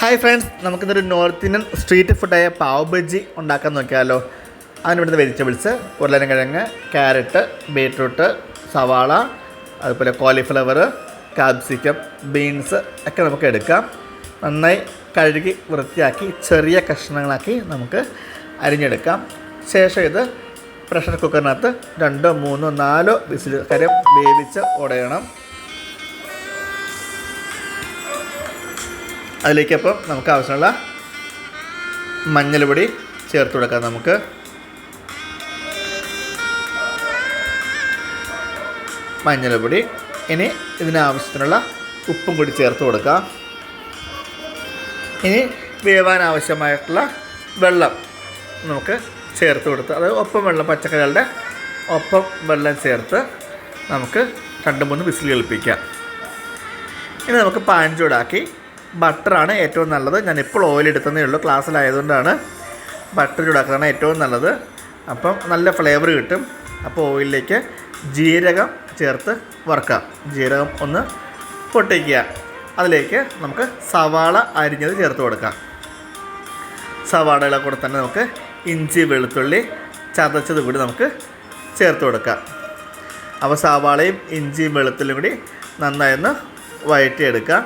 Hi friends, നമുക്കിന്നൊരു north Indian street ഫുഡായ പാവ് ബജ്ജി ഉണ്ടാക്കാൻ നോക്കിയാലോ. അതിന് വേണ്ടുന്ന വെജിറ്റബിൾസ് ഉരുളക്കിഴങ്ങ്, ക്യാരറ്റ്, ബീട്രൂട്ട്, സവാള, അതുപോലെ കോളിഫ്ലവർ, കാപ്സിക്കം, ബീൻസ് ഒക്കെ നമുക്ക് എടുക്കാം. നന്നായി കഴുകി വൃത്തിയാക്കി ചെറിയ കഷ്ണങ്ങളാക്കി നമുക്ക് അരിഞ്ഞെടുക്കാം. ശേഷം ഇത് പ്രഷർ കുക്കറിനകത്ത് 2, 3, 4 വിസിൽ കാര്യം വേവിച്ച് ഉടയണം. അതിലേക്കപ്പം നമുക്ക് ആവശ്യമുള്ള മഞ്ഞൾപ്പൊടി ചേർത്ത് കൊടുക്കാം. നമുക്ക് മഞ്ഞൾപ്പൊടി, ഇനി ഇതിനാവശ്യത്തിനുള്ള ഉപ്പും കൂടി ചേർത്ത് കൊടുക്കാം. ഇനി വേവാൻ ആവശ്യമായിട്ടുള്ള വെള്ളം നമുക്ക് ചേർത്ത് കൊടുത്ത്, അത് ഒപ്പം വെള്ളം, പച്ചക്കറികളുടെ ഒപ്പം വെള്ളം ചേർത്ത് നമുക്ക് 2-3 വിസിൽ കേൾപ്പിക്കാം. ഇനി നമുക്ക് പാൻ ചൂടാക്കി, ബട്ടറാണ് ഏറ്റവും നല്ലത്. ഞാനിപ്പോൾ ഓയിൽ എടുത്തതേ ഉള്ളൂ, ക്ലാസ്സിലായതുകൊണ്ടാണ് ബട്ടർ ചൂടാക്കുന്നതാണ് ഏറ്റവും നല്ലത്. അപ്പം നല്ല ഫ്ലേവർ കിട്ടും. അപ്പോൾ ഓയിലിലേക്ക് ജീരകം ചേർത്ത് വറുക്കാം. ജീരകം ഒന്ന് പൊട്ടിക്കുക. അതിലേക്ക് നമുക്ക് സവാള അരിഞ്ഞത് ചേർത്ത് കൊടുക്കാം. സവാളയുടെ കൂടെ തന്നെ നമുക്ക് ഇഞ്ചി, വെളുത്തുള്ളി ചതച്ചത് കൂടി നമുക്ക് ചേർത്ത് കൊടുക്കാം. അപ്പോൾ സവാളയും ഇഞ്ചിയും വെളുത്തുള്ളിയും കൂടി നന്നായൊന്ന് വഴറ്റിയെടുക്കാം.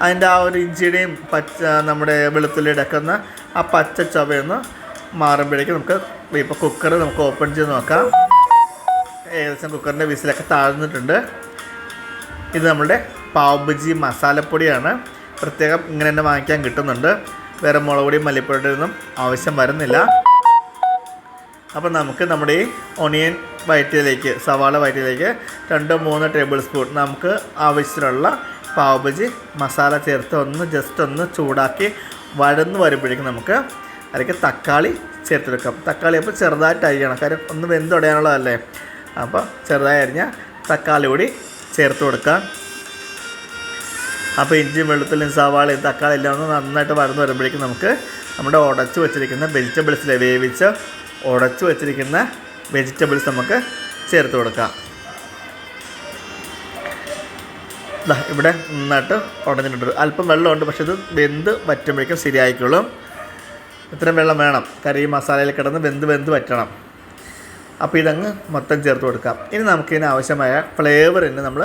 അതിൻ്റെ ആ ഒരു ഇഞ്ചിയുടെയും നമ്മുടെ വെളുത്തുള്ളിയുടെ ഒക്കെ ഒന്ന് ആ പച്ച ചവയൊന്ന് മാറുമ്പോഴേക്കും നമുക്ക് ഇപ്പോൾ കുക്കർ നമുക്ക് ഓപ്പൺ ചെയ്ത് നോക്കാം. ഏകദേശം കുക്കറിൻ്റെ വിസിലൊക്കെ താഴ്ന്നിട്ടുണ്ട്. ഇത് നമ്മുടെ പാവ് ബജ്ജി മസാലപ്പൊടിയാണ്. പ്രത്യേകം ഇങ്ങനെ തന്നെ വാങ്ങിക്കാൻ കിട്ടുന്നുണ്ട്. വേറെ മുളക് പൊടിയും മല്ലിപ്പൊടിയും ഒന്നും ആവശ്യം വരുന്നില്ല. അപ്പോൾ നമുക്ക് നമ്മുടെ ഈ ഒണിയൻ വഴറ്റിയതിലേക്ക്, സവാള വഴറ്റിയതിലേക്ക് 2-3 ടേബിൾ സ്പൂൺ നമുക്ക് ആവശ്യത്തിനുള്ള പാവ് ബജ്ജി മസാല ചേർത്ത് ജസ്റ്റ് ഒന്ന് ചൂടാക്കി വഴന്ന് വരുമ്പോഴേക്കും നമുക്ക് അതിലേക്ക് തക്കാളി ചേർത്തെടുക്കാം. തക്കാളി അപ്പോൾ ചെറുതായിട്ട് അരിയണം, കാര്യം ഒന്ന് വെന്തുടയാനുള്ളതല്ലേ. അപ്പോൾ ചെറുതായി അരിഞ്ഞ തക്കാളി കൂടി ചേർത്ത് കൊടുക്കാം. അപ്പോൾ ഇഞ്ചിയും വെളുത്തുള്ളിയും സവാളയും തക്കാളി എല്ലാം ഒന്ന് നന്നായിട്ട് വഴന്ന് വരുമ്പോഴേക്കും നമുക്ക് നമ്മുടെ ഉടച്ച് വെച്ചിരിക്കുന്ന വെജിറ്റബിൾസിലെ വേവിച്ച് ഉടച്ച് വെച്ചിരിക്കുന്ന വെജിറ്റബിൾസ് നമുക്ക് ചേർത്ത് കൊടുക്കാം. ഇവിടെ നന്നായിട്ട് ഉടഞ്ഞിട്ടുണ്ട്. അല്പം വെള്ളമുണ്ട്, പക്ഷെ ഇത് വെന്ത് വറ്റുമ്പോഴേക്കും ശരിയായിക്കോളും. ഇത്രയും വെള്ളം വേണം, കറി മസാലയിൽ കിടന്ന് വെന്ത് വറ്റണം. അപ്പോൾ ഇതങ്ങ് മൊത്തം ചേർത്ത് കൊടുക്കാം. ഇനി നമുക്കിതിന് ആവശ്യമായ ഫ്ലേവറിന് നമ്മൾ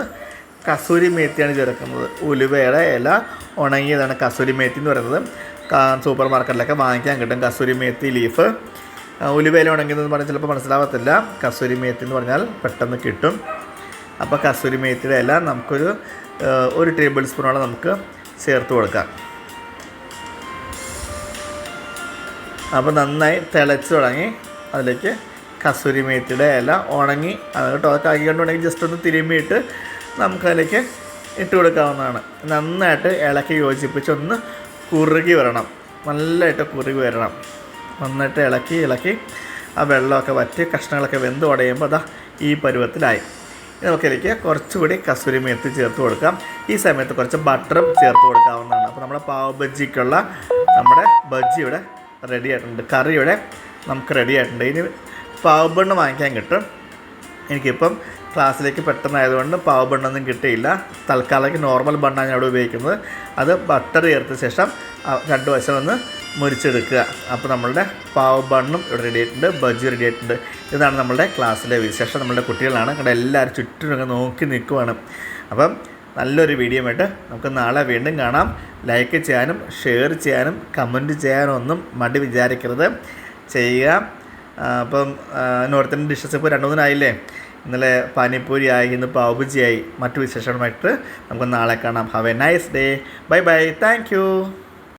കസൂരി മേത്തിയാണ് ചേർക്കുന്നത്. ഉലുവയുടെ ഇല ഉണങ്ങിയതാണ് കസൂരി മേത്തി എന്ന് പറയുന്നത്. സൂപ്പർ മാർക്കറ്റിലൊക്കെ വാങ്ങിക്കാൻ കിട്ടും കസൂരി മേത്തി ലീഫ്. ഉലുവയില ഉണങ്ങിയതെന്ന് പറഞ്ഞാൽ ചിലപ്പോൾ മനസ്സിലാവത്തില്ല. കസൂരി മേത്തി എന്ന് പറഞ്ഞാൽ പെട്ടെന്ന് കിട്ടും. അപ്പോൾ കസൂരി മേത്തിയുടെ ഇല നമുക്കൊരു 1 ടേബിൾ സ്പൂണോളം നമുക്ക് ചേർത്ത് കൊടുക്കാം. അപ്പോൾ നന്നായി തിളച്ച് തുടങ്ങി. അതിലേക്ക് കസൂരി മേത്തിയുടെ ഇല ഉണങ്ങി കേട്ടോ, കൈകൊണ്ടുണ്ടെങ്കിൽ ജസ്റ്റ് ഒന്ന് തിരുമ്മിയിട്ട് നമുക്കതിലേക്ക് ഇട്ട് കൊടുക്കാവുന്നതാണ്. നന്നായിട്ട് ഇളക്കി യോജിപ്പിച്ച് ഒന്ന് കുറുകി വരണം, നല്ലതായിട്ട് കുറുകി വരണം. നന്നായിട്ട് ഇളക്കി ആ വെള്ളമൊക്കെ വറ്റി കഷ്ണങ്ങളൊക്കെ വെന്ത് ഉടയുമ്പോൾ ഈ പരുവത്തിലായി. നമുക്കിതിലേക്ക് കുറച്ചുകൂടി കസൂരി മേത്തി ചേർത്ത് കൊടുക്കാം. ഈ സമയത്ത് കുറച്ച് ബട്ടറും ചേർത്ത് കൊടുക്കാവുന്നതാണ്. അപ്പോൾ നമ്മുടെ പാവ് ബജ്ജിക്കുള്ള നമ്മുടെ ബജ്ജി ഇവിടെ റെഡി ആയിട്ടുണ്ട്. കറി ഇവിടെ നമുക്ക് റെഡി ആയിട്ടുണ്ട്. ഇനി പാവ് ബണ്ണ് വാങ്ങിക്കാൻ കിട്ടും. എനിക്കിപ്പം ക്ലാസ്സിലേക്ക് പെട്ടെന്നായതുകൊണ്ട് പാവ് ബണ്ണൊന്നും കിട്ടിയില്ല. തൽക്കാലത്തേക്ക് നോർമൽ ബണ്ണാണ് ഞാൻ ഇവിടെ ഉപയോഗിക്കുന്നത്. അത് ബട്ടർ ചേർത്ത ശേഷം 2 വശം ഒന്ന് മുരിച്ചെടുക്കുക. അപ്പോൾ നമ്മളുടെ പാവ് ബണ്ണും ഇവിടെ റെഡി ആയിട്ടുണ്ട്, ബജ്ജി റെഡി ആയിട്ടുണ്ട്. ഇതാണ് നമ്മളുടെ ക്ലാസ്സിലെ വിശേഷം. നമ്മളുടെ കുട്ടികളാണ് കണ്ട, എല്ലാവരും ചുറ്റും നോക്കി നിൽക്കുവാണ്. അപ്പം നല്ലൊരു വീഡിയോ ആയിട്ട് നമുക്ക് നാളെ വീണ്ടും കാണാം. ലൈക്ക് ചെയ്യാനും ഷെയർ ചെയ്യാനും കമൻറ്റ് ചെയ്യാനും ഒന്നും മടി വിചാരിക്കരുത്, ചെയ്യുക. അപ്പം നോർത്ത് ഇന്ത്യൻ ഡിഷസ് ഇപ്പോൾ 2-3 ആയില്ലേ. ഇന്നലെ പാനിപ്പൂരി ആയി, ഇന്ന് പാവ് ബജ്ജി ആയി. മറ്റു വിശേഷങ്ങളുമായിട്ട് നമുക്ക് നാളെ കാണാം. Have A nice day. Bye bye. Thank you.